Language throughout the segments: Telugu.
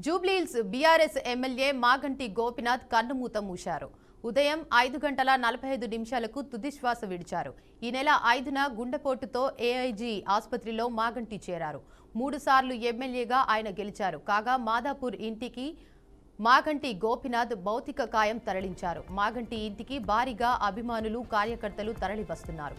జూబ్లీహిల్స్ బీఆర్ఎస్ ఎమ్మెల్యే మాగంటి గోపినాథ్ కన్నుమూత మూశారు. ఉదయం 5:45 తుదిశ్వాస విడిచారు. ఈ నెల 5న గుండెపోటుతో ఏఐజీ ఆసుపత్రిలో మాగంటి చేరారు. 3 సార్లు ఎమ్మెల్యేగా ఆయన గెలిచారు. కాగా మాదాపూర్ ఇంటికి మాగంటి గోపినాథ్ భౌతిక కాయం తరలించారు. మాగంటి ఇంటికి భారీగా అభిమానులు, కార్యకర్తలు తరలి వస్తున్నారు.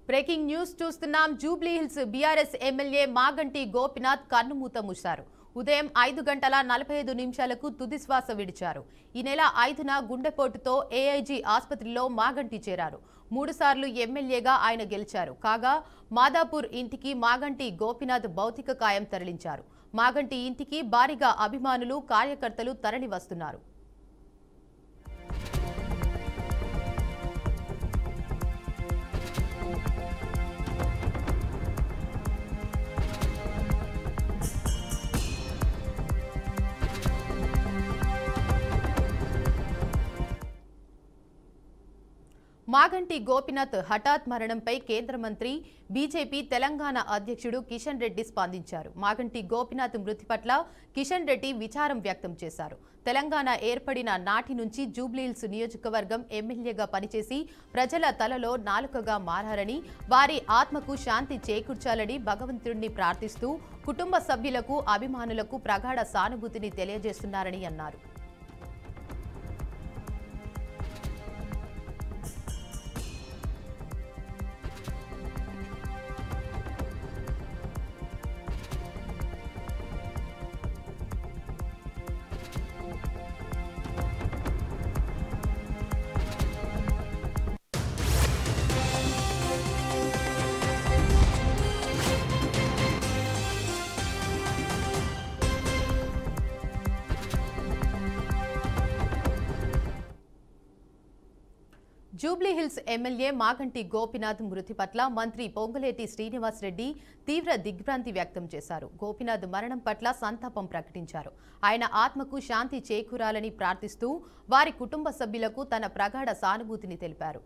బ్రేకింగ్ న్యూస్ చూస్తున్నాం. జూబ్లీహిల్స్ బీఆర్ఎస్ ఎమ్మెల్యే మాగంటి గోపినాథ్ కన్నుమూత మూశారు. ఉదయం 5:45 తుదిశ్వాస విడిచారు. ఈ నెల 5న గుండెపోటుతో ఏఐజీ ఆసుపత్రిలో మాగంటి చేరారు. 3 సార్లు ఎమ్మెల్యేగా ఆయన గెలిచారు. కాగా మాదాపూర్ ఇంటికి మాగంటి గోపినాథ్ భౌతిక కాయం తరలించారు. మాగంటి ఇంటికి భారీగా అభిమానులు, కార్యకర్తలు తరలి వస్తున్నారు. మాగంటి గోపినాథ్ హఠాత్ మరణంపై కేంద్ర మంత్రి, బీజేపీ తెలంగాణ అధ్యక్షుడు కిషన్ రెడ్డి స్పందించారు. మాగంటి గోపినాథ్ మృతి పట్ల కిషన్ రెడ్డి విచారం వ్యక్తం చేశారు. తెలంగాణ ఏర్పడిన నాటి నుంచి జూబ్లీహిల్స్ నియోజకవర్గం ఎమ్మెల్యేగా పనిచేసి ప్రజల తలలో నాలుకగా మారారని, వారి ఆత్మకు శాంతి చేకూర్చాలని భగవంతుడిని ప్రార్థిస్తూ కుటుంబ సభ్యులకు, అభిమానులకు ప్రగాఢ సానుభూతిని తెలియజేస్తున్నారని అన్నారు. జూబ్లీహిల్స్ ఎమ్మెల్యే మాగంటి గోపినాథ్ మృతి పట్ల మంత్రి పొంగులేటి శ్రీనివాస్ రెడ్డి తీవ్ర దిగ్భ్రాంతి వ్యక్తం చేశారు. గోపినాథ్ మరణం పట్ల సంతాపం ప్రకటించారు. ఆయన ఆత్మకు శాంతి చేకూరాలని ప్రార్థిస్తూ వారి కుటుంబ సభ్యులకు తన ప్రగాఢ సానుభూతిని తెలిపారు.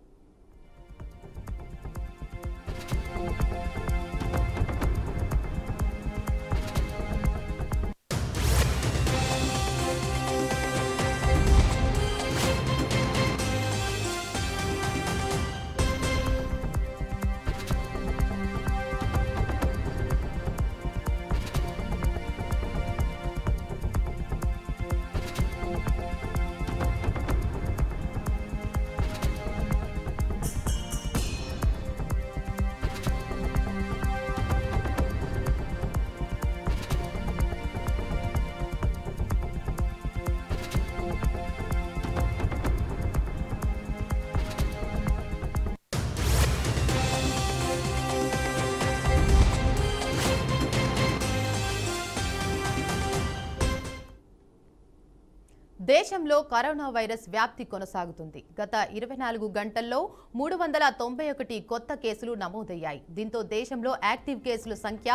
దేశంలో కరోనా వైరస్ వ్యాప్తి కొనసాగుతుంది. గత 24 గంటల్లో 391 కొత్త కేసులు నమోదయ్యాయి. దీంతో దేశంలో యాక్టివ్ కేసుల సంఖ్య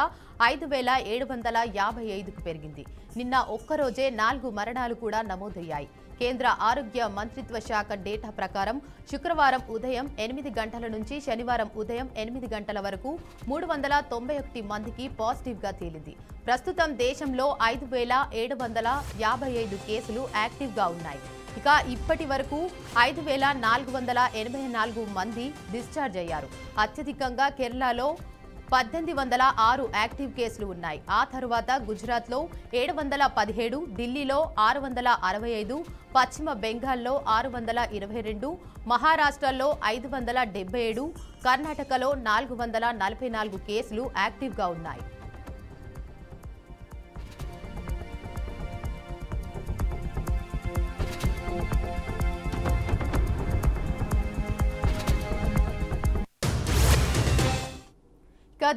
5755కు పెరిగింది. నిన్న ఒక్కరోజే 4 మరణాలు కూడా నమోదయ్యాయి. కేంద్ర ఆరోగ్య మంత్రిత్వ శాఖ డేటా ప్రకారం శుక్రవారం ఉదయం 8 గంటల నుంచి శనివారం ఉదయం 8 గంటల వరకు 391 మందికి పాజిటివ్గా తేలింది. ప్రస్తుతం దేశంలో 5755 కేసులు యాక్టివ్గా ఉన్నాయి. ఇక ఇప్పటి వరకు 5484 మంది డిశ్చార్జ్ అయ్యారు. అత్యధికంగా కేరళలో 1806 యాక్టివ్ కేసులు ఉన్నాయి. ఆ తర్వాత గుజరాత్లో 717, ఢిల్లీలో 665, పశ్చిమ బెంగాల్లో 622, మహారాష్ట్రలో 577, కర్ణాటకలో 444 కేసులు యాక్టివ్గా ఉన్నాయి.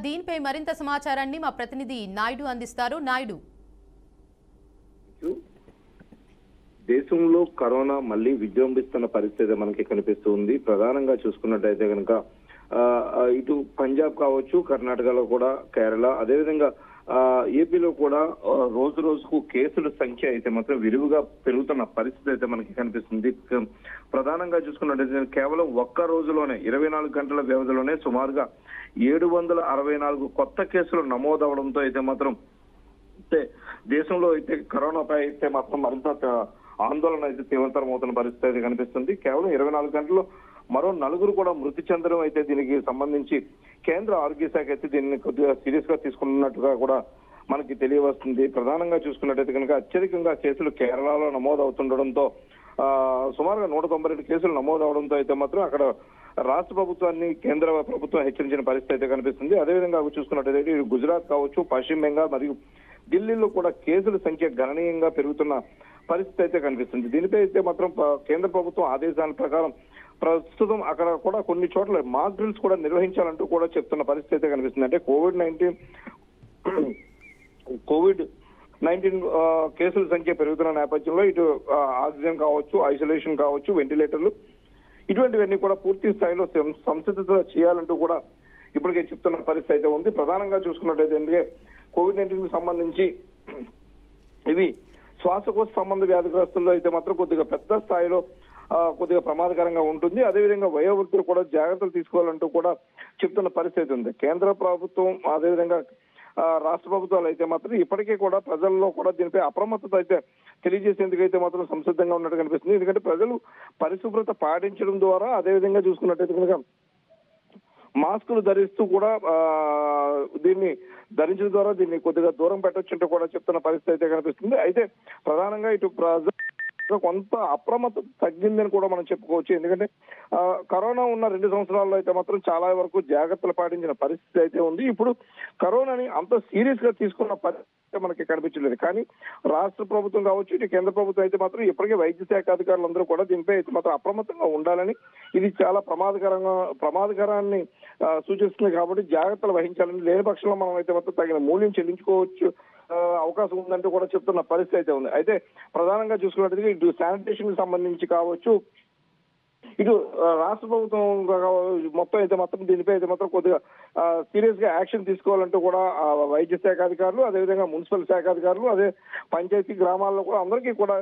దీనిపై మరింత సమాచారాన్ని మా ప్రతినిధి నాయుడు అందిస్తారు. నాయుడు, దేశంలో కరోనా మళ్ళీ విజృంభిస్తున్న పరిస్థితి మనకి కనిపిస్తుంది. ప్రధానంగా చూసుకున్నట్టయితే కనుక ఇటు పంజాబ్ కావచ్చు, కర్ణాటకలో కూడా, కేరళ, అదేవిధంగా ఏపీలో కూడా రోజు రోజుకు కేసుల సంఖ్య అయితే మాత్రం విరివిగా పెరుగుతున్న పరిస్థితి అయితే మనకి కనిపిస్తుంది. ప్రధానంగా చూసుకున్నట్టయితే కేవలం ఒక్క రోజులోనే 24 గంటల వ్యవధిలోనే సుమారుగా 764 కొత్త కేసులు నమోదవడంతో అయితే మాత్రం దేశంలో అయితే కరోనాపై అయితే మాత్రం మరింత ఆందోళన అయితే తీవ్రతరం అవుతున్న పరిస్థితి అయితే కనిపిస్తుంది. కేవలం 24 గంటల్లో మరో 4 కూడా మృతి చెందడం అయితే దీనికి సంబంధించి కేంద్ర ఆరోగ్య శాఖ అయితే దీన్ని కొద్దిగా సీరియస్ గా తీసుకున్నట్టుగా కూడా మనకి తెలియవస్తుంది. ప్రధానంగా చూసుకున్నట్టయితే కనుక అత్యధికంగా కేసులు కేరళలో నమోదవుతుండడంతో సుమారుగా 192 కేసులు నమోదవడంతో అయితే మాత్రం అక్కడ రాష్ట్ర ప్రభుత్వాన్ని కేంద్ర ప్రభుత్వం హెచ్చరించిన పరిస్థితి అయితే కనిపిస్తుంది. అదేవిధంగా చూసుకున్నట్టయితే గుజరాత్ కావచ్చు, పశ్చిమ బెంగాల్ మరియు ఢిల్లీలో కూడా కేసుల సంఖ్య గణనీయంగా పెరుగుతున్న పరిస్థితి అయితే కనిపిస్తుంది. దీనిపై అయితే మాత్రం కేంద్ర ప్రభుత్వం ఆదేశాల ప్రకారం ప్రస్తుతం అక్కడ కూడా కొన్ని చోట్ల మాక్ డ్రిల్స్ కూడా నిర్వహించాలంటూ కూడా చెప్తున్న పరిస్థితి అయితే కనిపిస్తుంది. అంటే కోవిడ్-19 కేసుల సంఖ్య పెరుగుతున్న నేపథ్యంలో ఇటు ఆక్సిజన్ కావచ్చు, ఐసోలేషన్ కావచ్చు, వెంటిలేటర్లు ఇటువంటివన్నీ కూడా పూర్తి స్థాయిలో సంసిద్ధత చేయాలంటూ కూడా ఇప్పటికే చెప్తున్న పరిస్థితి అయితే ఉంది. ప్రధానంగా చూసుకున్నట్టయితే కోవిడ్-19 కి సంబంధించి ఇవి శ్వాసకోశ సంబంధ వ్యాధిగ్రస్తుల్లో అయితే మాత్రం కొద్దిగా పెద్ద స్థాయిలో కొద్దిగా ప్రమాదకరంగా ఉంటుంది. అదేవిధంగా వయోవృద్ధులు కూడా జాగ్రత్తలు తీసుకోవాలంటూ కూడా చెప్తున్న పరిస్థితి ఉంది. కేంద్ర ప్రభుత్వం అదేవిధంగా రాష్ట్ర ప్రభుత్వాలు అయితే మాత్రం ఇప్పటికే కూడా ప్రజల్లో కూడా దీనిపై అప్రమత్తత అయితే తెలియజేసేందుకు అయితే మాత్రం సంసిద్ధంగా ఉన్నట్టు కనిపిస్తుంది. ఎందుకంటే ప్రజలు పరిశుభ్రత పాటించడం ద్వారా, అదేవిధంగా చూసుకున్నట్టయితే కనుక మాస్కులు ధరిస్తూ కూడా దీన్ని ధరించడం ద్వారా దీన్ని కొద్దిగా దూరం పెట్టొచ్చుంటూ కూడా చెప్తున్న పరిస్థితి అయితే కనిపిస్తుంది. అయితే ప్రధానంగా ఇటు కొంత అప్రమత్తత తగ్గిందని కూడా మనం చెప్పుకోవచ్చు. ఎందుకంటే కరోనా ఉన్న 2 సంవత్సరాల్లో అయితే మాత్రం చాలా వరకు జాగ్రత్తలు పాటించిన పరిస్థితి అయితే ఉంది. ఇప్పుడు కరోనాని అంత సీరియస్ గా తీసుకున్న పరిస్థితి మనకి కనిపించలేదు. కానీ రాష్ట్ర ప్రభుత్వం కావచ్చు, ఇటు కేంద్ర ప్రభుత్వం అయితే మాత్రం ఇప్పటికే వైద్య శాఖ అధికారులందరూ కూడా దీనిపై అయితే మాత్రం అప్రమత్తంగా ఉండాలని, ఇది చాలా ప్రమాదకరాన్ని సూచిస్తుంది కాబట్టి జాగ్రత్తలు వహించాలని, లేని పక్షంలో మనం అయితే మాత్రం తగిన మూల్యం చెల్లించుకోవచ్చు అవకాశం ఉందంటూ కూడా చెప్తున్న పరిస్థితి అయితే ఉంది. అయితే ప్రధానంగా చూసుకున్నట్టుగా ఇటు శానిటేషన్ కి సంబంధించి కావచ్చు, ఇటు రాష్ట్ర ప్రభుత్వం మొత్తం అయితే మాత్రం దీనిపై అయితే మాత్రం కొద్దిగా సీరియస్ గా యాక్షన్ తీసుకోవాలంటూ కూడా వైద్య శాఖ అధికారులు, అదేవిధంగా మున్సిపల్ శాఖ అధికారులు, అదే పంచాయతీ గ్రామాల్లో కూడా అందరికీ కూడా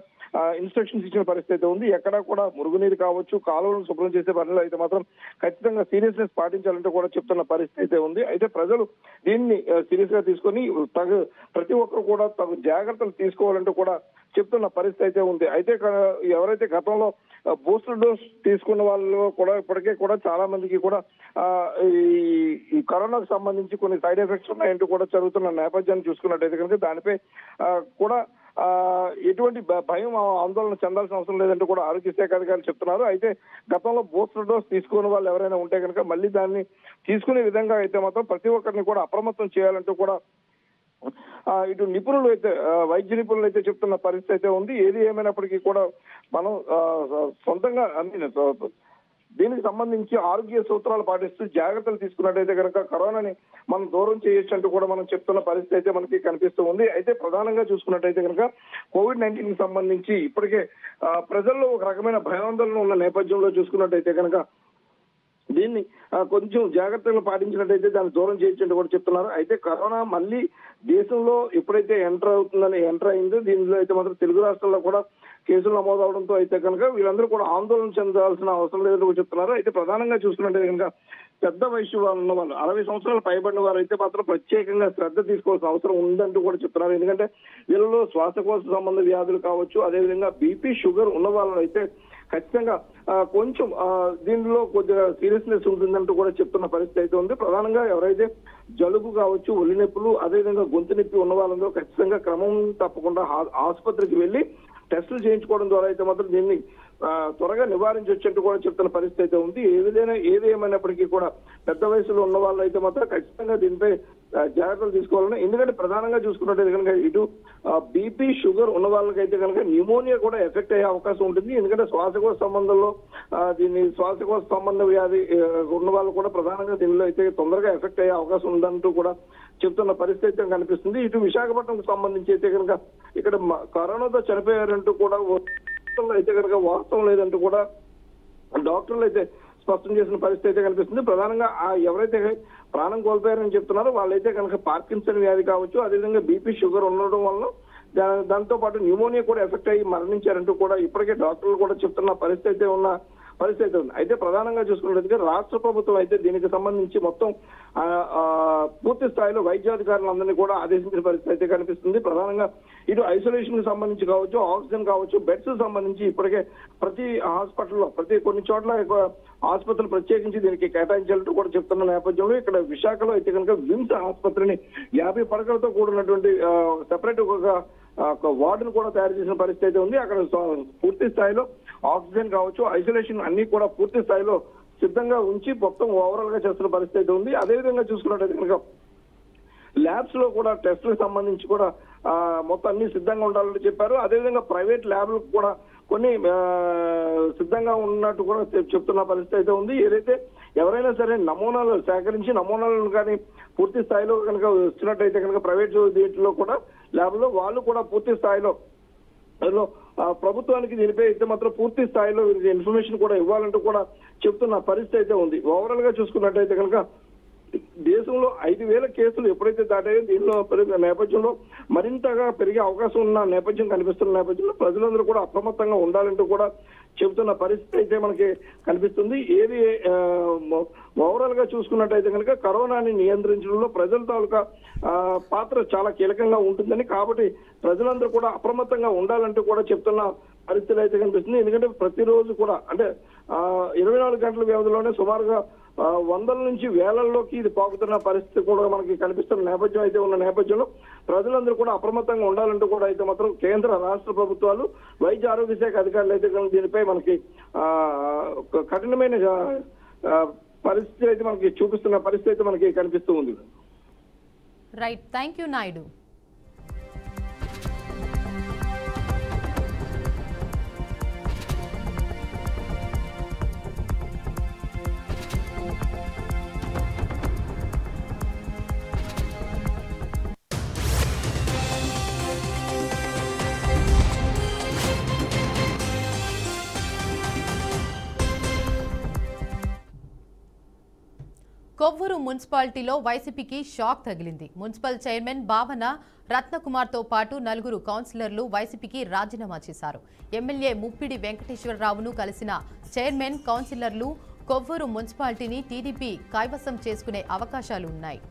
ఇన్స్ట్రక్షన్స్ ఇచ్చిన పరిస్థితి ఉంది. ఎక్కడా కూడా మురుగునీరు కావచ్చు, కాలువలను శుభ్రం చేసే పనులు అయితే మాత్రం ఖచ్చితంగా సీరియస్నెస్ పాటించాలంటూ కూడా చెప్తున్న పరిస్థితి అయితే ఉంది. అయితే ప్రజలు దీన్ని సీరియస్ గా తీసుకొని ప్రతి ఒక్కరు కూడా తగు జాగ్రత్తలు తీసుకోవాలంటూ కూడా చెప్తున్న పరిస్థితి అయితే ఉంది. అయితే ఎవరైతే గతంలో బూస్టర్ డోస్ తీసుకున్న వాళ్ళు కూడా ఇప్పటికే కూడా చాలా మందికి కూడా ఈ కరోనాకు సంబంధించి కొన్ని సైడ్ ఎఫెక్ట్స్ ఉన్నాయంటూ కూడా జరుగుతున్న నేపథ్యాన్ని చూసుకున్నట్టయితే కనుక దానిపై కూడా ఎటువంటి భయం, ఆందోళన చెందాల్సిన అవసరం లేదంటూ కూడా ఆరోగ్య శాఖ అధికారులు చెప్తున్నారు. అయితే గతంలో బూస్టర్ డోస్ తీసుకున్న వాళ్ళు ఎవరైనా ఉంటే కనుక మళ్ళీ దాన్ని తీసుకునే విధంగా అయితే మాత్రం ప్రతి ఒక్కరిని కూడా అప్రమత్తం చేయాలంటూ కూడా ఇటు నిపుణులు అయితే, వైద్య నిపుణులు అయితే చెప్తున్న పరిస్థితి అయితే ఉంది. ఏది ఏమైనప్పటికీ కూడా మనం సొంతంగా దీనికి సంబంధించి ఆరోగ్య సూత్రాలు పాటిస్తూ జాగ్రత్తలు తీసుకున్నట్టయితే కనుక కరోనాని మనం దూరం చేయొచ్చు అంటూ కూడా మనం చెప్తున్న పరిస్థితి అయితే మనకి కనిపిస్తూ ఉంది. అయితే ప్రధానంగా చూసుకున్నట్టయితే కనుక కోవిడ్-19 కి సంబంధించి ఇప్పటికే ప్రజల్లో ఒక రకమైన భయాందోళన ఉన్న నేపథ్యంలో చూసుకున్నట్టయితే కనుక దీన్ని కొంచెం జాగ్రత్తలు పాటించినట్టయితే దాన్ని దూరం చేయొచ్చు కూడా చెప్తున్నారు. అయితే కరోనా మళ్ళీ దేశంలో ఎప్పుడైతే ఎంటర్ అయిందో దీనిలో అయితే మాత్రం తెలుగు రాష్ట్రాల్లో కూడా కేసులు నమోదవడంతో అయితే కనుక వీళ్ళందరూ కూడా ఆందోళన చెందాల్సిన అవసరం లేదని కూడా చెప్తున్నారు. అయితే ప్రధానంగా చూసుకున్నట్టయితే కనుక పెద్ద వయసు ఉన్న వాళ్ళు 60 సంవత్సరాలు పైబడిన వారు అయితే మాత్రం ప్రత్యేకంగా శ్రద్ధ తీసుకోవాల్సిన అవసరం ఉందంటూ కూడా చెప్తున్నారు. ఎందుకంటే వీళ్ళలో శ్వాసకోశ సంబంధ వ్యాధులు కావచ్చు, అదేవిధంగా బీపీ, షుగర్ ఉన్న వాళ్ళు అయితే ఖచ్చితంగా కొంచెం దీనిలో కొద్దిగా సీరియస్నెస్ ఉంటుందంటూ కూడా చెప్తున్న పరిస్థితి అయితే ఉంది. ప్రధానంగా ఎవరైతే జలుబు కావచ్చు, ఒళ్ళు నొప్పులు, అదేవిధంగా గొంతు నొప్పి ఉన్న వాళ్ళందరూ ఖచ్చితంగా క్రమం తప్పకుండా ఆసుపత్రికి వెళ్లి టెస్టులు చేయించుకోవడం ద్వారా అయితే మాత్రం దీన్ని త్వరగా నివారించొచ్చంటూ కూడా చెప్తున్న పరిస్థితి అయితే ఉంది. ఏది ఏమైనప్పటికీ కూడా పెద్ద వయసులో ఉన్న వాళ్ళు అయితే మాత్రం ఖచ్చితంగా దీనిపై జాగ్రత్తలు తీసుకోవాలని. ఎందుకంటే ప్రధానంగా చూసుకున్నట్టయితే కనుక ఇటు బీపీ షుగర్ ఉన్న వాళ్ళకైతే కనుక న్యూమోనియా కూడా ఎఫెక్ట్ అయ్యే అవకాశం ఉంటుంది. ఎందుకంటే శ్వాసకోశ సంబంధంలో శ్వాసకోశ సంబంధ వ్యాధి ఉన్న వాళ్ళు కూడా ప్రధానంగా దీనిలో అయితే తొందరగా ఎఫెక్ట్ అయ్యే అవకాశం ఉందంటూ కూడా చెప్తున్న పరిస్థితి అయితే కనిపిస్తుంది. ఇటు విశాఖపట్నంకు సంబంధించి అయితే కనుక ఇక్కడ కరోనాతో చనిపోయారంటూ కూడా అయితే కనుక వాస్తవం లేదంటూ కూడా డాక్టర్లు అయితే స్పష్టం చేసిన పరిస్థితి అయితే కనిపిస్తుంది. ప్రధానంగా ఎవరైతే ప్రాణం కోల్పోయారని చెప్తున్నారో వాళ్ళైతే కనుక పార్కిన్సన్ వ్యాధి కావచ్చు, అదేవిధంగా బీపీ షుగర్ ఉండడం వల్ల దాంతో పాటు న్యూమోనియా కూడా ఎఫెక్ట్ అయ్యి మరణించారంటూ కూడా ఇప్పటికే డాక్టర్లు కూడా చెప్తున్న పరిస్థితి ఉంది. అయితే ప్రధానంగా చూసుకున్నట్లయితే రాష్ట్ర ప్రభుత్వం అయితే దీనికి సంబంధించి మొత్తం పూర్తి స్థాయిలో వైద్యాధికారులందరినీ కూడా ఆదేశించిన పరిస్థితి అయితే కనిపిస్తుంది. ప్రధానంగా ఇటు ఐసోలేషన్ కి సంబంధించి కావచ్చు, ఆక్సిజన్ కావచ్చు, బెడ్స్ సంబంధించి ఇప్పటికే ప్రతి హాస్పిటల్లో కొన్ని చోట్ల ఆసుపత్రులు ప్రత్యేకించి దీనికి కేటాయించాలంటూ కూడా చెప్తున్న నేపథ్యంలో ఇక్కడ విశాఖలో అయితే కనుక విమ్స్ ఆసుపత్రిని 50 పడకలతో కూడినటువంటి సెపరేట్ ఒక వార్డును కూడా తయారు చేసిన పరిస్థితి అయితే ఉంది. అక్కడ పూర్తి స్థాయిలో ఆక్సిజన్ కావచ్చు, ఐసోలేషన్ అన్ని కూడా పూర్తి స్థాయిలో సిద్ధంగా ఉంచి మొత్తం ఓవరాల్ గా చేస్తున్న పరిస్థితి అయితే ఉంది. అదేవిధంగా చూసుకున్నట్టయితే కనుక ల్యాబ్స్ లో కూడా టెస్టులకు సంబంధించి కూడా మొత్తం అన్ని సిద్ధంగా ఉండాలని చెప్పారు. అదేవిధంగా ప్రైవేట్ ల్యాబ్లకు కూడా కొన్ని సిద్ధంగా ఉన్నట్టు కూడా చెప్తున్న పరిస్థితి అయితే ఉంది. ఏదైతే ఎవరైనా సరే నమూనాలు సేకరించి నమూనాలను కానీ పూర్తి స్థాయిలో కనుక వచ్చినట్టయితే కనుక ప్రైవేట్ దీంట్లో కూడా ల్యాబ్ లో వాళ్ళు కూడా పూర్తి స్థాయిలో ప్రభుత్వానికి దీనిపై అయితే మాత్రం పూర్తి స్థాయిలో ఇన్ఫర్మేషన్ కూడా ఇవ్వాలంటూ కూడా చెప్తున్న పరిస్థితి అయితే ఉంది. ఓవరాల్ గా చూసుకున్నట్టయితే కనుక దేశంలో 5,000 కేసులు ఎప్పుడైతే దాటాయో దీనిలో నేపథ్యంలో మరింతగా పెరిగే అవకాశం ఉన్న నేపథ్యం కనిపిస్తున్న నేపథ్యంలో ప్రజలందరూ కూడా అప్రమత్తంగా ఉండాలంటూ కూడా చెబుతున్న పరిస్థితి అయితే మనకి కనిపిస్తుంది. ఏది ఓవరాల్ గా చూసుకున్నట్టయితే కనుక కరోనాని నియంత్రించడంలో ప్రజల తాలూకా పాత్ర చాలా కీలకంగా ఉంటుందని, కాబట్టి ప్రజలందరూ కూడా అప్రమత్తంగా ఉండాలంటూ కూడా చెప్తున్న పరిస్థితి అయితే కనిపిస్తుంది. ఎందుకంటే ప్రతిరోజు కూడా అంటే 24 గంటల వ్యవధిలోనే సుమారుగా వందల నుంచి వేలల్లోకి ఇది పాకుతున్న పరిస్థితి కూడా మనకి కనిపిస్తున్న నేపథ్యం అయితే ఉన్న నేపథ్యంలో ప్రజలందరూ కూడా అప్రమత్తంగా ఉండాలంటూ కూడా అయితే మాత్రం కేంద్ర రాష్ట్ర ప్రభుత్వాలు వైద్య ఆరోగ్య శాఖ అధికారులు అయితే దీనిపై మనకి కఠినమైన పరిస్థితి అయితే మనకి చూపిస్తున్న పరిస్థితి అయితే మనకి కనిపిస్తూ ఉంది. Right, thank you Naidu. Kovvur మున్సిపాలిటీలో వైసీపీకి షాక్ తగిలింది. మున్సిపల్ చైర్మన్ భావన రత్నకుమార్తో పాటు 4 కౌన్సిలర్లు వైసీపీకి రాజీనామా చేశారు. ఎమ్మెల్యే ముప్పిడి వెంకటేశ్వరరావును కలిసిన చైర్మన్, కౌన్సిలర్లు కొవ్వూరు మున్సిపాలిటీని టీడీపీ కైవసం చేసుకునే అవకాశాలు ఉన్నాయి.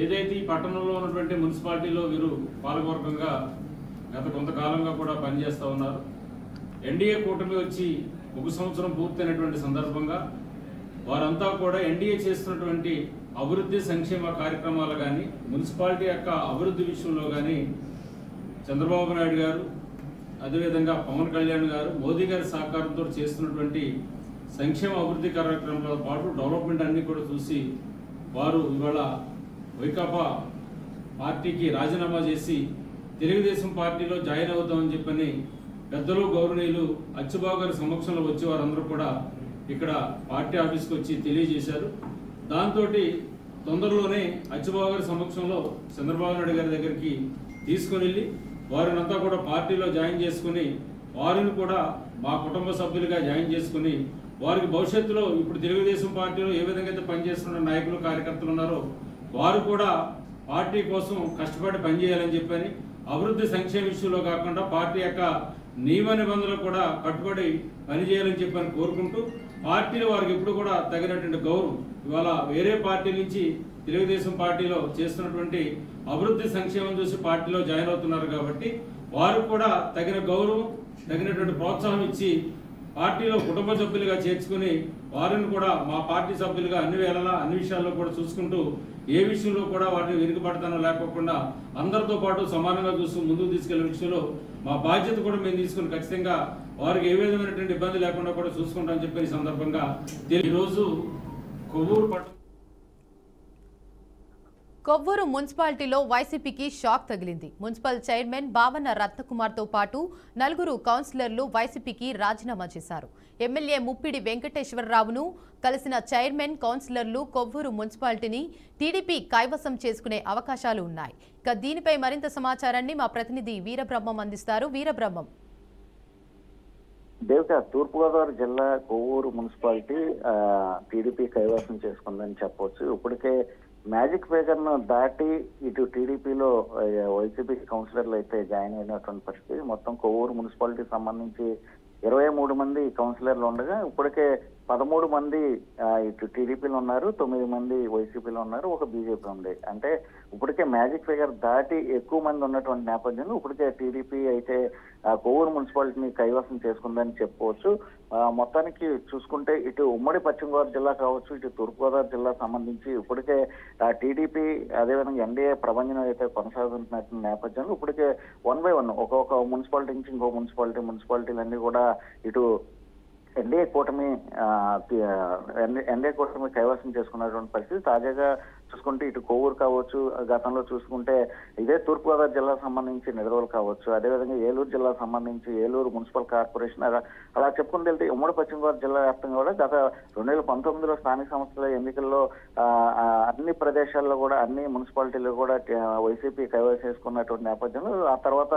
ఏదైతే ఈ పట్టణంలో ఉన్నటువంటి మున్సిపాలిటీలో వీరు పాలకవర్గంగా గత కొంతకాలంగా కూడా పనిచేస్తూ ఉన్నారు. ఎన్డీఏ కూటమి వచ్చి 1 సంవత్సరం పూర్తయినటువంటి సందర్భంగా వారంతా కూడా ఎన్డీఏ చేస్తున్నటువంటి అభివృద్ధి సంక్షేమ కార్యక్రమాలు కానీ, మున్సిపాలిటీ యొక్క అభివృద్ధి విషయంలో కానీ చంద్రబాబు నాయుడు గారు, అదేవిధంగా పవన్ కళ్యాణ్ గారు, మోదీ గారి సహకారంతో చేస్తున్నటువంటి సంక్షేమ అభివృద్ధి కార్యక్రమాలతో పాటు డెవలప్మెంట్ అన్ని కూడా చూసి వారు ఇవాళ వైకాపా పార్టీకి రాజీనామా చేసి తెలుగుదేశం పార్టీలో జాయిన్ అవుతామని చెప్పని పెద్దలు గౌరవనీయులు అచ్చుబాబు గారి సమక్షంలో వచ్చి వారందరూ కూడా ఇక్కడ పార్టీ ఆఫీస్కి వచ్చి తెలియజేశారు. దాంతో తొందరలోనే అచ్చుబాబు గారి సమక్షంలో చంద్రబాబు నాయుడు గారి దగ్గరికి తీసుకుని వెళ్ళి వారినంతా కూడా పార్టీలో జాయిన్ చేసుకుని వారిని కూడా మా కుటుంబ సభ్యులుగా జాయిన్ చేసుకుని వారికి భవిష్యత్తులో ఇప్పుడు తెలుగుదేశం పార్టీలో ఏ విధంగా అయితే పనిచేస్తున్న నాయకులు కార్యకర్తలు ఉన్నారో వారు కూడా పార్టీ కోసం కష్టపడి పనిచేయాలని చెప్పని, అభివృద్ధి సంక్షేమ విషయంలో కాకుండా పార్టీ యొక్క నియమ నిబంధనలు కూడా కట్టుబడి పనిచేయాలని చెప్పని కోరుకుంటూ పార్టీలో వారికి ఎప్పుడు కూడా తగినటువంటి గౌరవం ఇవాళ వేరే పార్టీ నుంచి తెలుగుదేశం పార్టీలో చేస్తున్నటువంటి అభివృద్ధి సంక్షేమం చూసి పార్టీలో జాయిన్ అవుతున్నారు కాబట్టి వారు కూడా తగిన గౌరవం, తగినటువంటి ప్రోత్సాహం ఇచ్చి పార్టీలో కుటుంబ సభ్యులుగా చేర్చుకుని వారిని కూడా మా పార్టీ సభ్యులుగా అన్ని వేళలా అన్ని విషయాల్లో కూడా చూసుకుంటూ ఏ విషయంలో కూడా వాటిని వెనుకబడతానో లేకోకుండా అందరితో పాటు సమానంగా చూస్తూ ముందుకు తీసుకెళ్లే విషయంలో మా బాధ్యత కూడా మేము తీసుకుని ఖచ్చితంగా వారికి ఏ విధమైనటువంటి ఇబ్బంది లేకుండా కూడా చూసుకుంటామని చెప్పి ఈ సందర్భంగా ఈరోజు కొవ్వూరు మున్సిపాలిటీలో వైసీపీకి షాక్ తగిలింది. మున్సిపల్ చైర్మన్ భావన రత్నకుమార్తో పాటు 4 కౌన్సిలర్లు వైసీపీకి రాజీనామా చేశారు. ఎమ్మెల్యే ముప్పిడి వెంకటేశ్వరరావును కలిసిన చైర్మన్, కౌన్సిలర్లు కొవ్వూరు మున్సిపాలిటీని టీడీపీ కైవసం చేసుకునే అవకాశాలు ఉన్నాయి. ఇక దీనిపై మరింత సమాచారాన్ని మా ప్రతినిధి వీరబ్రహ్మం అందిస్తారు. వీరబ్రహ్మం. దేవిక, తూర్పుగోదావరి జిల్లా కొవ్వూరు మున్సిపాలిటీ టీడీపీ కైవసం చేసుకుందని చెప్పవచ్చు. ఇప్పటికే మ్యాజిక్ ఫిగర్ ను దాటి ఇటు టీడీపీలో వైసీపీ కౌన్సిలర్లు అయితే జాయిన్ అయినటువంటి పరిస్థితి. మొత్తం కొవ్వూరు మున్సిపాలిటీకి సంబంధించి 23 మంది కౌన్సిలర్లు ఉండగా ఇప్పటికే 13 మంది ఇటు టీడీపీలో ఉన్నారు, 9 మంది వైసీపీలో ఉన్నారు, ఒక బీజేపీ ఉంది. అంటే ఇప్పటికే మ్యాజిక్ ఫిగర్ దాటి ఎక్కువ మంది ఉన్నటువంటి నేపథ్యంలో ఇప్పటికే టీడీపీ అయితే కొవ్వూరు మున్సిపాలిటీని కైవసం చేసుకుందని చెప్పుకోవచ్చు. మొత్తానికి చూసుకుంటే ఇటు ఉమ్మడి పశ్చిమ గోదావరి జిల్లా కావచ్చు, ఇటు తూర్పుగోదావరి జిల్లా సంబంధించి ఇప్పటికే టీడీపీ అదేవిధంగా ఎన్డీఏ ప్రభంజనం అయితే కొనసాగుతున్న నేపథ్యంలో ఇప్పటికే 1 by 1 ఒక్కొక్క మున్సిపాలిటీ నుంచి ఇంకో మున్సిపాలిటీలన్నీ కూడా ఇటు ఎన్డీఏ కూటమి కైవసం చేసుకున్నటువంటి పరిస్థితి. తాజాగా చూసుకుంటే ఇటు కొవ్వూరు కావచ్చు, గతంలో చూసుకుంటే ఇదే తూర్పుగోదావరి జిల్లాకు సంబంధించి నిడదవోలు కావచ్చు, అదేవిధంగా ఏలూరు జిల్లాకు సంబంధించి ఏలూరు మున్సిపల్ కార్పొరేషన్ అలా చెప్పుకుంటూ వెళ్తే ఉమ్మడి పశ్చిమ గోదావరి జిల్లా వ్యాప్తంగా కూడా గత 2019లో స్థానిక సంస్థల ఎన్నికల్లో అన్ని ప్రదేశాల్లో కూడా అన్ని మున్సిపాలిటీలు కూడా వైసీపీ కైవసం చేసుకున్నటువంటి నేపథ్యంలో ఆ తర్వాత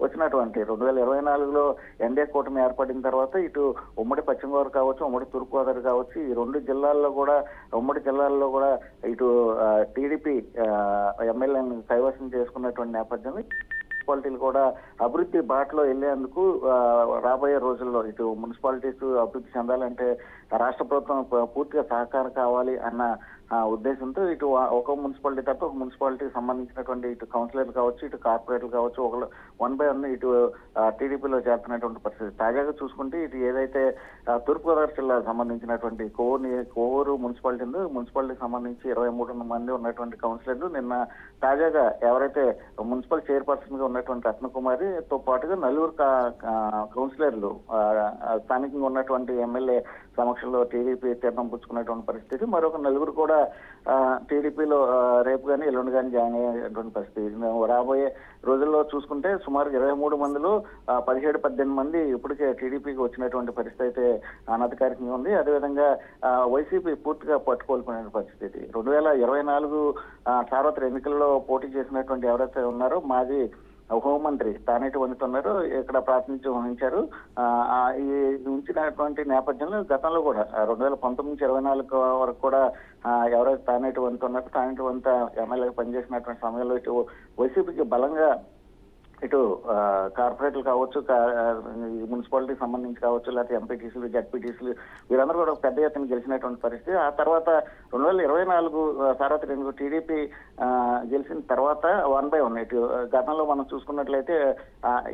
వచ్చినటువంటి 2024లో ఎన్డీఏ కూటమి ఏర్పడిన తర్వాత ఇటు ఉమ్మడి పశ్చిమ గోదావరి కావచ్చు, ఉమ్మడి తూర్పుగోదావరి కావచ్చు, ఈ 2 జిల్లాల్లో కూడా ఉమ్మడి జిల్లాల్లో కూడా ఇటు టీడీపీ ఎమ్మెల్యేలను కైవసం చేసుకున్నటువంటి నేపథ్యంలో మున్సిపాలిటీలు కూడా అభివృద్ధి బాటలో వెళ్లేందుకు రాబోయే రోజుల్లో ఇటు మున్సిపాలిటీస్ అభివృద్ధి చెందాలంటే రాష్ట్ర ప్రభుత్వం పూర్తిగా సహకారం కావాలి అన్న ఉద్దేశంతో ఇటు ఒక మున్సిపాలిటీ తప్ప ఒక మున్సిపాలిటీకి సంబంధించినటువంటి ఇటు కౌన్సిలర్లు కావచ్చు, ఇటు కార్పొరేటర్లు కావచ్చు, 1 by 1 ఇటు టీడీపీలో చేరుతున్నటువంటి పరిస్థితి. తాజాగా చూసుకుంటే ఇటు ఏదైతే తూర్పుగోదావరి జిల్లాకు సంబంధించినటువంటి కొవ్వూరు మున్సిపాలిటీకి సంబంధించి 23 మంది ఉన్నటువంటి కౌన్సిలర్లు నిన్న తాజాగా ఎవరైతే మున్సిపల్ చైర్పర్సన్ గా ఉన్నటువంటి రత్నకుమారితో పాటుగా 4 కౌన్సిలర్లు స్థానికంగా ఉన్నటువంటి ఎమ్మెల్యే సమక్షంలో టీడీపీ తీర్థం పుచ్చుకున్నటువంటి పరిస్థితి. మరొక 4 కూడా టీడీపీలో రేపు కానీ ఎల్లుండి కానీ జాయిన్ అయ్యేటువంటి పరిస్థితి. రాబోయే రోజుల్లో చూసుకుంటే సుమారు 23 మందిలో 17-18 మంది ఇప్పటికే టీడీపీకి వచ్చినటువంటి పరిస్థితి అయితే అనధికారికంగా ఉంది. అదేవిధంగా వైసీపీ పూర్తిగా పట్టుకోలుకునే పరిస్థితి. 2024 సార్వత్రిక ఎన్నికల్లో పోటీ చేసినటువంటి ఎవరైతే ఉన్నారో మాజీ హోంమంత్రి తానేటి వనితున్నారు, ఇక్కడ ప్రాతినిధ్యం వహించారు. ఈ ఉంచినటువంటి నేపథ్యంలో గతంలో కూడా 2019 నుంచి 2024 వరకు కూడా ఎవరైతే తానేటి వనితున్నారు, తానేటి వనిత ఎమ్మెల్యేగా పనిచేసినటువంటి సమయంలో ఇటు వైసీపీకి బలంగా ఇటు కార్పొరేట్లు కావచ్చు, మున్సిపాలిటీకి సంబంధించి కావచ్చు, లేకపోతే ఎంపీటీసీలు, జడ్పీటీసీలు వీరందరూ కూడా పెద్ద ఎత్తున గెలిచినటువంటి పరిస్థితి. ఆ తర్వాత 2024 సార్వత్రిక ఎన్నికలు టీడీపీ గెలిచిన తర్వాత 1 by 1 ఇటు గతంలో మనం చూసుకున్నట్లయితే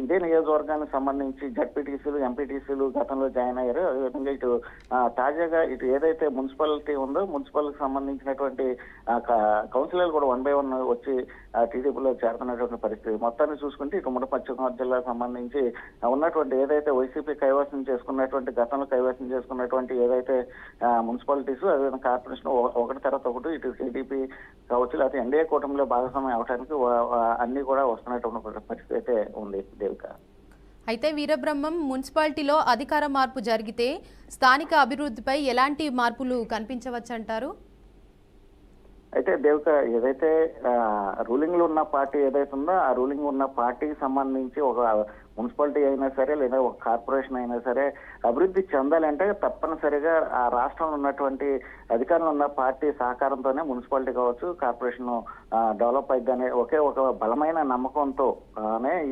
ఇదే నియోజకవర్గానికి సంబంధించి జడ్పీటీసీలు, ఎంపీటీసీలు గతంలో జాయిన్ అయ్యారు. అదేవిధంగా ఇటు తాజాగా ఇటు ఏదైతే మున్సిపాలిటీ ఉందో మున్సిపాలిటీకి సంబంధించినటువంటి కౌన్సిలర్లు కూడా 1 by 1 వచ్చి టీడీపీలో చేరుతున్నటువంటి పరిస్థితి. మొత్తాన్ని చూసుకుంటే ఇటు ఉమ్మడి పశ్చిమ గోదావరి జిల్లాకు సంబంధించి ఉన్నటువంటి ఏదైతే వైసీపీ కైవసం చేసుకున్నటువంటి గతంలో కైవసం చేసుకున్నటువంటి ఏదైతే మున్సిపాలిటీస్ అదేవిధంగా కార్పొరేషన్ ఒకటి తర్వాత ఒకటి ఇటు టీడీపీ కావచ్చు, లేకపోతే ఎన్డీఏ కూటమిలో భాగస్వామ్యం అవడానికి అన్ని కూడా వస్తున్నటువంటి పరిస్థితి అయితే ఉంది. దేవిక, అయితే వీరబ్రహ్మం, మున్సిపాలిటీలో అధికార మార్పు జరిగితే స్థానిక అభివృద్ధిపై ఎలాంటి మార్పులు కనిపించవచ్చంటారు? అయితే దేవిక, ఏదైతే రూలింగ్ లో ఉన్న పార్టీ ఏదైతే ఉందో ఆ రూలింగ్ ఉన్న పార్టీకి సంబంధించి ఒక మున్సిపాలిటీ అయినా సరే లేదా ఒక కార్పొరేషన్ అయినా సరే అభివృద్ధి చెందాలంటే తప్పనిసరిగా ఆ రాష్ట్రంలో ఉన్నటువంటి అధికారంలో ఉన్న పార్టీ సహకారంతోనే మున్సిపాలిటీ కావచ్చు, కార్పొరేషన్ డెవలప్ అయిద్దనే ఒక బలమైన నమ్మకంతో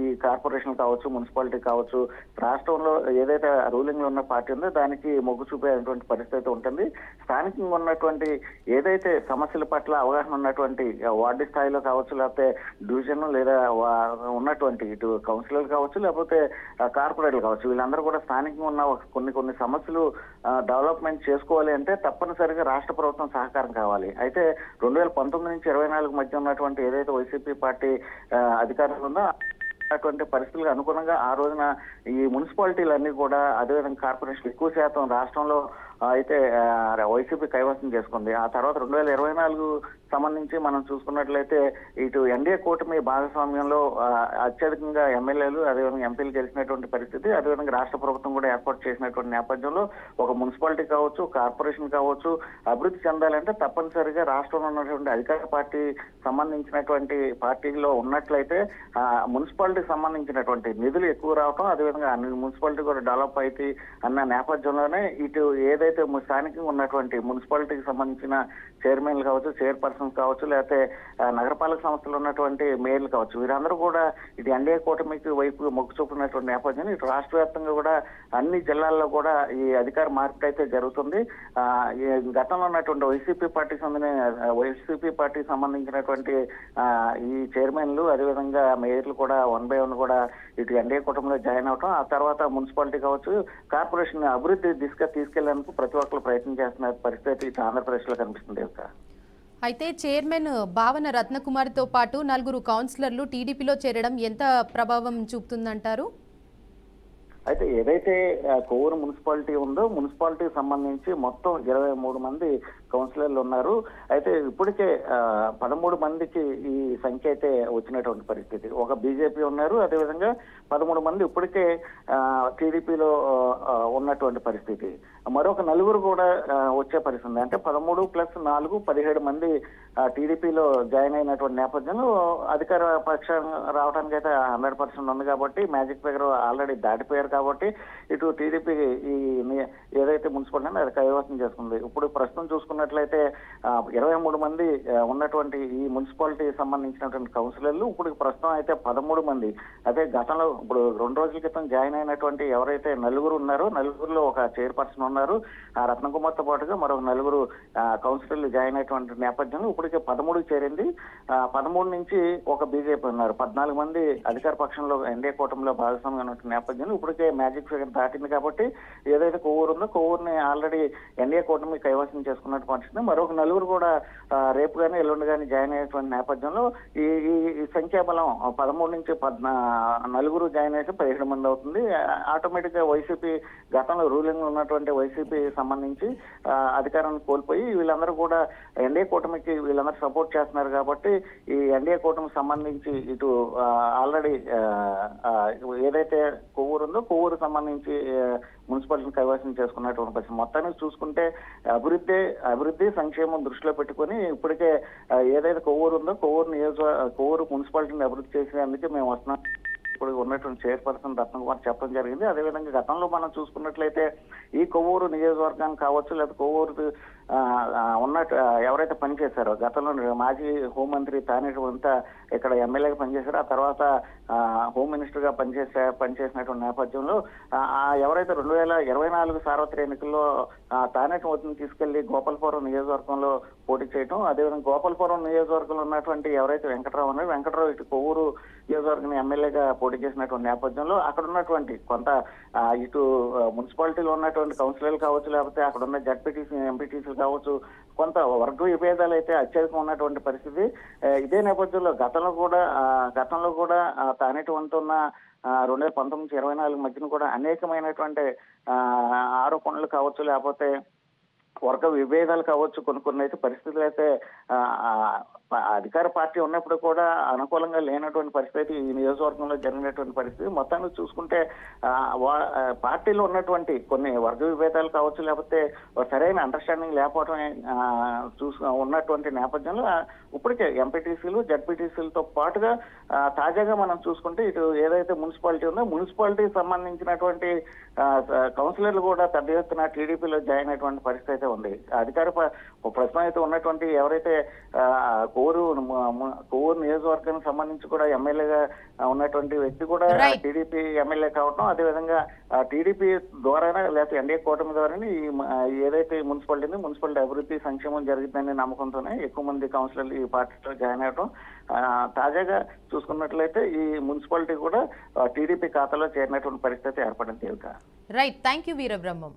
ఈ కార్పొరేషన్ కావచ్చు, మున్సిపాలిటీ కావచ్చు, రాష్ట్రంలో ఏదైతే రూలింగ్ లో ఉన్న పార్టీ ఉందో దానికి మొగ్గు చూపేటువంటి పరిస్థితి ఉంటుంది. స్థానికంగా ఉన్నటువంటి ఏదైతే సమస్యల పట్ల అవగాహన ఉన్నటువంటి వార్డు స్థాయిలో కావచ్చు, లేకపోతే డివిజన్ లేదా ఉన్నటువంటి ఇటు కౌన్సిలర్లు కావచ్చు, లేకపోతే కార్పొరేట్లు కావచ్చు, వీళ్ళందరూ కూడా స్థానికంగా ఉన్న కొన్ని సమస్యలు డెవలప్మెంట్ చేసుకోవాలి అంటే తప్పనిసరిగా రాష్ట్ర ప్రభుత్వం సహకారం కావాలి. అయితే 2019 నుంచి 24 మధ్య ఉన్నటువంటి ఏదైతే వైసీపీ పార్టీ అధికారంలో ఉందో అటువంటి పరిస్థితులకు అనుగుణంగా ఆ రోజున ఈ మున్సిపాలిటీలన్నీ కూడా అదేవిధంగా కార్పొరేషన్ ఎక్కువ శాతం రాష్ట్రంలో అయితే వైసీపీ కైవసం చేసుకుంది. ఆ తర్వాత 2024 సంబంధించి మనం చూసుకున్నట్లయితే ఇటు ఎన్డీఏ కూటమి భాగస్వామ్యంలో అత్యధికంగా ఎమ్మెల్యేలు అదేవిధంగా ఎంపీలు గెలిచినటువంటి పరిస్థితి, అదేవిధంగా రాష్ట్ర ప్రభుత్వం కూడా ఏర్పాటు చేసినటువంటి నేపథ్యంలో ఒక మున్సిపాలిటీ కావచ్చు, కార్పొరేషన్ కావచ్చు అభివృద్ధి చెందాలంటే తప్పనిసరిగా రాష్ట్రంలో ఉన్నటువంటి అధికార పార్టీ సంబంధించినటువంటి పార్టీలో ఉన్నట్లయితే మున్సిపాలిటీకి సంబంధించినటువంటి నిధులు ఎక్కువ రావటం, అదేవిధంగా అన్ని మున్సిపాలిటీ కూడా డెవలప్ అయితే అన్న నేపథ్యంలోనే ఇటు ఏదైతే స్థానికంగా ఉన్నటువంటి మున్సిపాలిటీకి సంబంధించిన చైర్మన్లు కావచ్చు, చైర్పర్సన్స్ కావచ్చు, లేకపోతే నగరపాలక సంస్థలు ఉన్నటువంటి మేయర్లు కావచ్చు, వీరందరూ కూడా ఇది ఎన్డీఏ కూటమికి వైపు మొగ్గు చూపినటువంటి నేపథ్యం ఇటు రాష్ట్ర వ్యాప్తంగా కూడా అన్ని జిల్లాల్లో కూడా ఈ అధికార మార్పిడి అయితే జరుగుతుంది. గతంలో ఉన్నటువంటి వైసీపీ పార్టీకి సంబంధించినటువంటి ఈ చైర్మన్లు అదేవిధంగా మేయర్లు కూడా 1 by 1 కూడా ఇటు ఎన్డీఏ కూటమిలో జాయిన్ అవటం, ఆ తర్వాత మున్సిపాలిటీ కావచ్చు, కార్పొరేషన్ అభివృద్ధి దిశగా తీసుకెళ్లేందుకు ప్రతి ఒక్కరు ప్రయత్నం చేస్తున్న పరిస్థితి ఇటు ఆంధ్రప్రదేశ్ లో కనిపిస్తుంది. అయితే చైర్మన్ భావన రత్నకుమారితో పాటు 4 కౌన్సిలర్లు టీడీపీలో చేరడం ఎంత ప్రభావం చూపుతుందంటారు? అయితే ఏదైతే కొవ్వూరు మున్సిపాలిటీ ఉందో మున్సిపాలిటీకి సంబంధించి మొత్తం 23 మంది కౌన్సిలర్లు ఉన్నారు. అయితే ఇప్పటికే 13 మందికి ఈ సంఖ్య అయితే వచ్చినటువంటి పరిస్థితి. ఒక బీజేపీ ఉన్నారు, అదేవిధంగా 13 మంది ఇప్పటికే టీడీపీలో ఉన్నటువంటి పరిస్థితి. మరొక 4 కూడా వచ్చే పరిస్థితి. అంటే 13 + 4 17 మంది టీడీపీలో జాయిన్ అయినటువంటి నేపథ్యంలో అధికార పక్షం రావడానికి అయితే 100% ఉంది కాబట్టి మ్యాజిక్ ఫిగర్ ఆల్రెడీ దాటిపోయారు కాబట్టి ఇటు టీడీపీ ఈ ఏదైతే మున్సిపాలిటీ అది కైవసం చేసుకుంది. ఇప్పుడు ప్రస్తుతం చూసుకున్నట్లయితే 23 మంది ఉన్నటువంటి ఈ మున్సిపాలిటీ సంబంధించినటువంటి కౌన్సిలర్లు ఇప్పుడు ప్రస్తుతం అయితే 13 మంది. అదే గతంలో ఇప్పుడు 2 రోజుల క్రితం జాయిన్ అయినటువంటి ఎవరైతే 4 ఉన్నారో 4లో ఒక చైర్పర్సన్ ఉన్నారు, ఆ రత్నకుమార్తో పాటుగా మరొక 4 కౌన్సిలర్లు జాయిన్ అయినటువంటి నేపథ్యంలో ఇప్పటికే 13 చేరింది. 13 నుంచి ఒక బీజేపీ ఉన్నారు, 14 మంది అధికార పక్షంలో ఎన్డీఏ కూటమిలో భాగస్వామ్యం ఉన్నటువంటి నేపథ్యంలో ఇప్పటికే మ్యాజిక్ ఫిగర్ దాటింది కాబట్టి ఏదైతే కొవ్వూరు ఉందో కొవ్వూరుని ఆల్రెడీ ఎన్డీఏ కూటమి కైవసం చేసుకున్నట్టు పరిస్థితి. మరొక 4 కూడా రేపు కానీ ఎల్లుండి కానీ జాయిన్ అయ్యేటువంటి నేపథ్యంలో ఈ సంఖ్యాబలం 13 నుంచి 4 జాయిన్ అయితే 17 మంది అవుతుంది. ఆటోమేటిక్ గా వైసీపీ గతంలో రూలింగ్ ఉన్నటువంటి వైసీపీ సంబంధించి అధికారాన్ని కోల్పోయి వీళ్ళందరూ కూడా ఎన్డీఏ కూటమికి వీళ్ళందరూ సపోర్ట్ చేస్తున్నారు కాబట్టి ఈ ఎన్డీఏ కూటమికి సంబంధించి ఇటు ఆల్రెడీ ఏదైతే కొవ్వూరు ఉందో కొవ్వూరు సంబంధించి మున్సిపాలిటీని కైవసం చేసుకున్నటువంటి పరిస్థితి. మొత్తానికి చూసుకుంటే అభివృద్ధి సంక్షేమం దృష్టిలో పెట్టుకుని ఇప్పటికే ఏదైతే కొవ్వూరు ఉందో కొవ్వూరు మున్సిపాలిటీని అభివృద్ధి చేసేందుకే మేము వస్తున్నాం ఇప్పుడు ఉన్నటువంటి చైర్పర్సన్ రత్నకుమార్ చెప్పడం జరిగింది. అదేవిధంగా గతంలో మనం చూసుకున్నట్లయితే ఈ కొవ్వూరు నియోజకవర్గానికి కావచ్చు లేదా కొవ్వూరు ఉన్నట్టు ఎవరైతే పనిచేశారో గతంలో మాజీ హోంమంత్రి తానేటివంతా ఇక్కడ ఎమ్మెల్యేగా పనిచేశారో ఆ తర్వాత హోమ్ మినిస్టర్ గా పనిచేసినటువంటి నేపథ్యంలో ఎవరైతే 2024 సార్వత్రిక ఎన్నికల్లో తానేటి వద్దని తీసుకెళ్లి గోపాలపురం నియోజకవర్గంలో పోటీ చేయడం, అదేవిధంగా గోపాలపురం నియోజకవర్గంలో ఉన్నటువంటి ఎవరైతే వెంకటరావు ఉన్నారో వెంకటరావు ఇటు కొవ్వూరు నియోజకవర్గం ఎమ్మెల్యేగా పోటీ చేసినటువంటి నేపథ్యంలో అక్కడ ఉన్నటువంటి కొంత ఇటు మున్సిపాలిటీలో ఉన్నటువంటి కౌన్సిలర్లు కావచ్చు లేకపోతే అక్కడ ఉన్న జడ్పీటీసీ ఎంపీటీసీలు కావచ్చు కొంత వర్గ విభేదాలు అయితే అత్యధికం ఉన్నటువంటి పరిస్థితి. ఇదే నేపథ్యంలో గతంలో కూడా తానేటి వంతు ఉన్న 2019 నుంచి 24 మధ్యన కూడా అనేకమైనటువంటి ఆరోపణలు కావచ్చు లేకపోతే వర్గ విభేదాలు కావచ్చు కొన్ని అయితే పరిస్థితులు అయితే అధికార పార్టీ ఉన్నప్పుడు కూడా అనుకూలంగా లేనటువంటి పరిస్థితి ఈ నియోజకవర్గంలో జరిగినటువంటి పరిస్థితి. మొత్తానికి చూసుకుంటే పార్టీలో ఉన్నటువంటి కొన్ని వర్గ విభేదాలు కావచ్చు లేకపోతే సరైన అండర్స్టాండింగ్ లేకపోవడమే ఉన్నటువంటి నేపథ్యంలో ఇప్పటికే ఎంపీటీసీలు జడ్పీటీసీలతో పాటుగా తాజాగా మనం చూసుకుంటే ఇటు ఏదైతే మున్సిపాలిటీ ఉందో మున్సిపాలిటీకి సంబంధించినటువంటి కౌన్సిలర్లు కూడా పెద్ద ఎత్తున టీడీపీలో జాయిన్ అయినటువంటి పరిస్థితి అయితే ఉంది. అధికార ప్రస్తుతం అయితే ఉన్నటువంటి ఎవరైతే కొవ్వూరు నియోజకవర్గానికి సంబంధించి కూడా ఎమ్మెల్యేగా ఉన్నటువంటి వ్యక్తి కూడా టీడీపీ ఎమ్మెల్యే కావటం, అదేవిధంగా టీడీపీ ద్వారానే లేకపోతే ఎన్డీఏ కూటమి ద్వారానే ఏదైతే మున్సిపాలిటీ అభివృద్ధి సంక్షేమం జరుగుతుందనే నమ్మకంతోనే ఎక్కువ మంది కౌన్సిలర్లు ఈ పార్టీలో జాయిన్ అవడం. తాజాగా చూసుకున్నట్లయితే ఈ మున్సిపాలిటీ కూడా టీడీపీ ఖాతాలో చేరినటువంటి పరిస్థితి ఏర్పడింది. Right, thank you Veerabrahmam.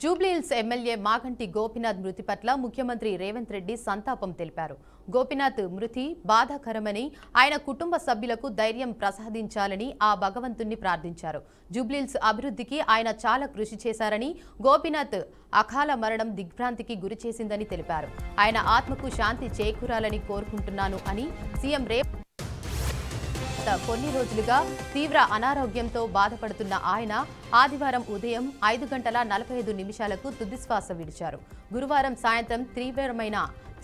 Jubilee Hills MLA Maganti Gopinath మృతి పట్ల ముఖ్యమంత్రి రేవంత్ రెడ్డి సంతాపం తెలిపారు. గోపీనాథ్ మృతి బాధాకరమని, ఆయన కుటుంబ సభ్యులకు ధైర్యం ప్రసాదించాలని ఆ భగవంతుణ్ణి ప్రార్థించారు. జూబ్లీహిల్స్ అభివృద్ధికి ఆయన చాలా కృషి చేశారని, గోపీనాథ్ అకాల మరణం దిగ్భ్రాంతికి గురిచేసిందని తెలిపారు. ఆయన ఆత్మకు శాంతి చేకూరాలని కోరుకుంటున్నాను అని సీఎం రేవంత్ కొన్ని రోజులుగా తీవ్ర అనారోగ్యంతో బాధపడుతున్న ఆయన ఆదివారం ఉదయం 5:45 తుదిశ్వాస విడిచారు. గురువారం సాయంత్రం తీవ్రమైన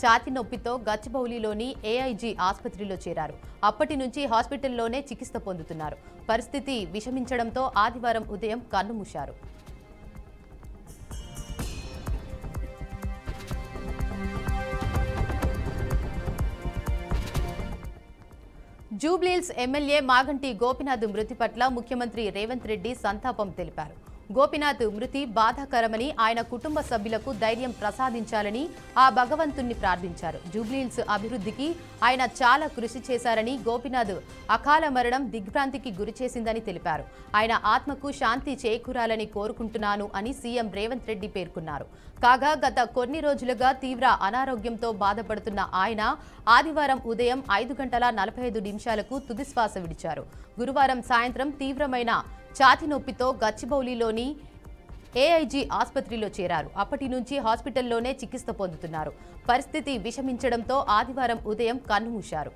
ఛాతీ నొప్పితో గచ్చిబౌలిలోని ఏఐజీ ఆసుపత్రిలో చేరారు. అప్పటి నుంచి హాస్పిటల్లోనే చికిత్స పొందుతున్నారు. పరిస్థితి విషమించడంతో ఆదివారం ఉదయం కన్నుమూశారు. జూబ్లీహిల్స్ ఎమ్మెల్యే మాగంటి గోపీనాథ్ మృతి పట్ల ముఖ్యమంత్రి రేవంత్ రెడ్డి సంతాపం తెలిపారు. గోపీనాథ్ మృతి బాధాకరమని, ఆయన కుటుంబ సభ్యులకు ధైర్యం ప్రసాదించాలని ఆ భగవంతుణ్ణి ప్రార్థించారు. జూబ్లీహిల్స్ అభివృద్ధికి ఆయన చాలా కృషి చేశారని, గోపీనాథ్ అకాల మరణం దిగ్భ్రాంతికి గురిచేసిందని తెలిపారు. ఆయన ఆత్మకు శాంతి చేకూరాలని కోరుకుంటున్నాను అని సీఎం రేవంత్ రెడ్డి పేర్కొన్నారు. కాగా గత కొన్ని రోజులుగా తీవ్ర అనారోగ్యంతో బాధపడుతున్న ఆయన ఆదివారం ఉదయం 5:45 తుదిశ్వాస విడిచారు. గురువారం సాయంత్రం తీవ్రమైన ఛాతీ నొప్పితో గచ్చిబౌలిలోని ఏఐజీ ఆసుపత్రిలో చేరారు. అప్పటి నుంచి హాస్పిటల్లోనే చికిత్స పొందుతున్నారు. పరిస్థితి విషమించడంతో ఆదివారం ఉదయం కన్నుమూశారు.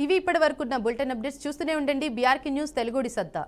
ఇవి ఇప్పటివరకున్న బులెటిన్ అప్డేట్స్. చూస్తూనే ఉండండి బీఆర్కే న్యూస్ తెలుగుడి సత్తా.